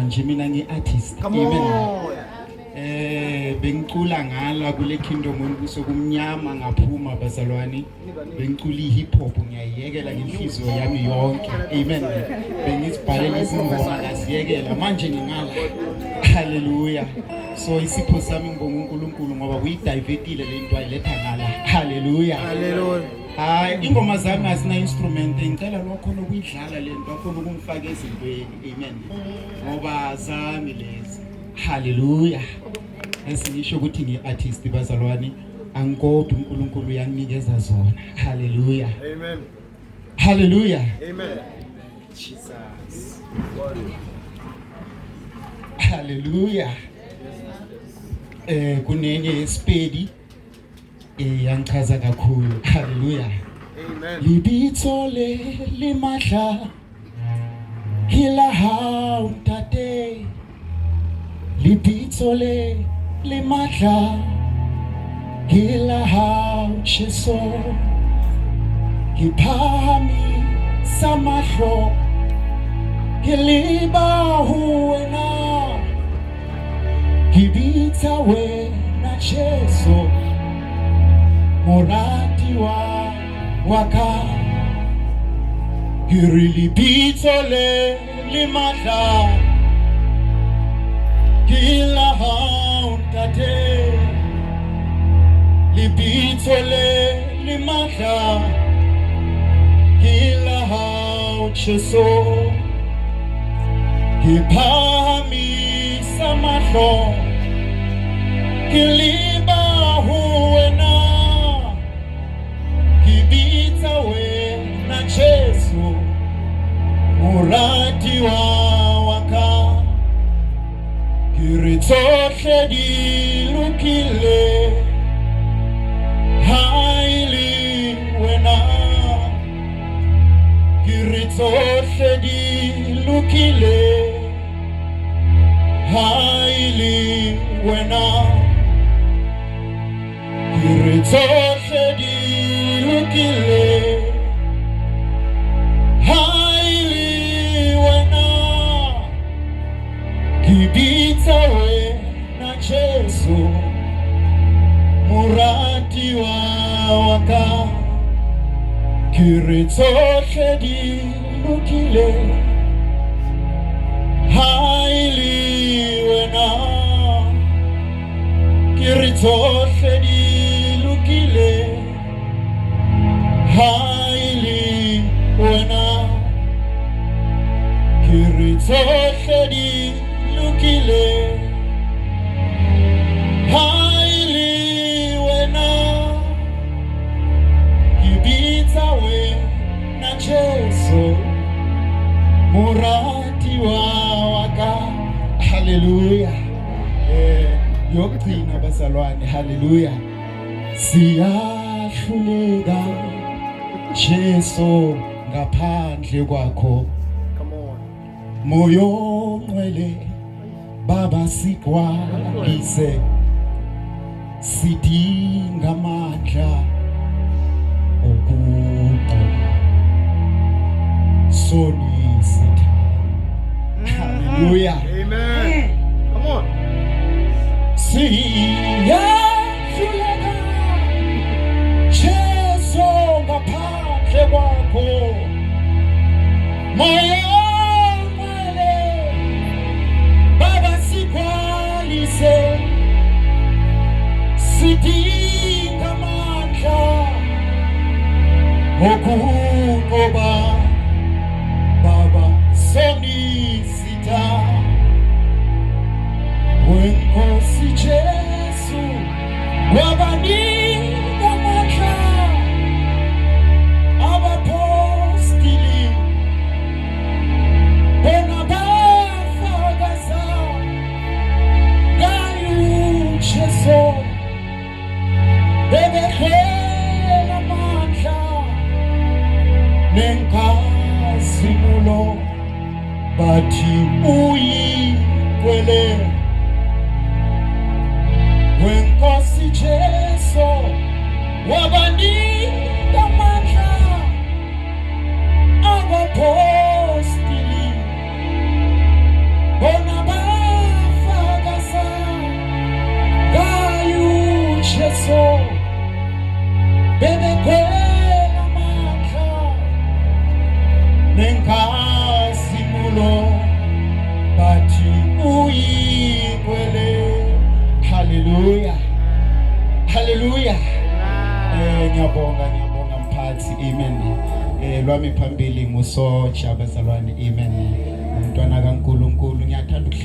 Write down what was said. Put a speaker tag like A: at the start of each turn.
A: Nje mina ngi-artist.
B: Come on.
A: Bengicula ngala kule kingdom sokumnyama ngaphuma bazalwane. Bengicula i-hip hop ngiyayekela ngenhliziyo yami yonke. Amen. Bengizibhalela izingoma ngaziyekela manje ngingala. Hallelujah. So isipho sami ngibonga uNkulunkulu ngoba uyidivertile le nto ayiletha ngala. Hallelujah.
B: Hallelujah.
A: Hayi ingoma zami asina instrument ngicela lokho lokuyidlala le nto akho ukungifaka ezintweni. Amen. Ngoba zami lezi. Hallelujah. Esingisho ukuthi ngi-artist bazalwane angikodwa uNkulunkulu uyanginikeza zona. Hallelujah.
B: Amen.
A: Hallelujah.
B: Amen. Jesus.
A: Hallelujah. Kunenye yesipedi yangichaza kakhulu. Hallelujah.
B: Amen.
A: Libitso le limadla kila hao mtate. Libitso le limadla kila hao cheso. Kiphami samahlo kiliba huwena. Kibitsa wena cheso morati waka. Libitso le limadla kila hauntate. Libitso le limadla kila haucheso. Kiphami samahlo kiliba huwena. Kibitsa wena Jesu murati waka. Kiritsohle dilukile haili wena. Kiritsohle dilukile haili wena. Kiritsohle dilukile haili wena. Kibitsa wena Jesu murati waka. Kiritsohle dilukile haili wena. Kiritsohle dilukile haili wena. Kiritsohle dilukile haili wena. Kibitsa wena Jesu murati waka. Hallelujah. Yokugcina bazalwane. Hallelujah. Siyahluleka Jesu ngaphandle kwakho.
B: Come on.
A: Moyo ngcwele Baba sikwalise. Sidinga amandla okuqo soni sitha. Hallelujah.
B: Amen. Come on.
A: Siyahluleka Jesu ngaphandle kwakho. Moyo ngcwele Baba sikwalise. Sidinga amandla okuqoba Baba soni sitha. Wenkosi Jesu wabanika amandla abapostili bona bafakaza ngaye uJesu. Bebehlela amandla nenkazimulo bathi uyikwele. Wenkosi Jesu wabanika amandla abapostili bona ukuthi uyigwele. Hallelujah. Hallelujah. Ngiyabonga mphathi. Amen. Lwami phambili ngusotsha bazalwane. Amen. Umntwana kaNkulunkulu ngiyathanda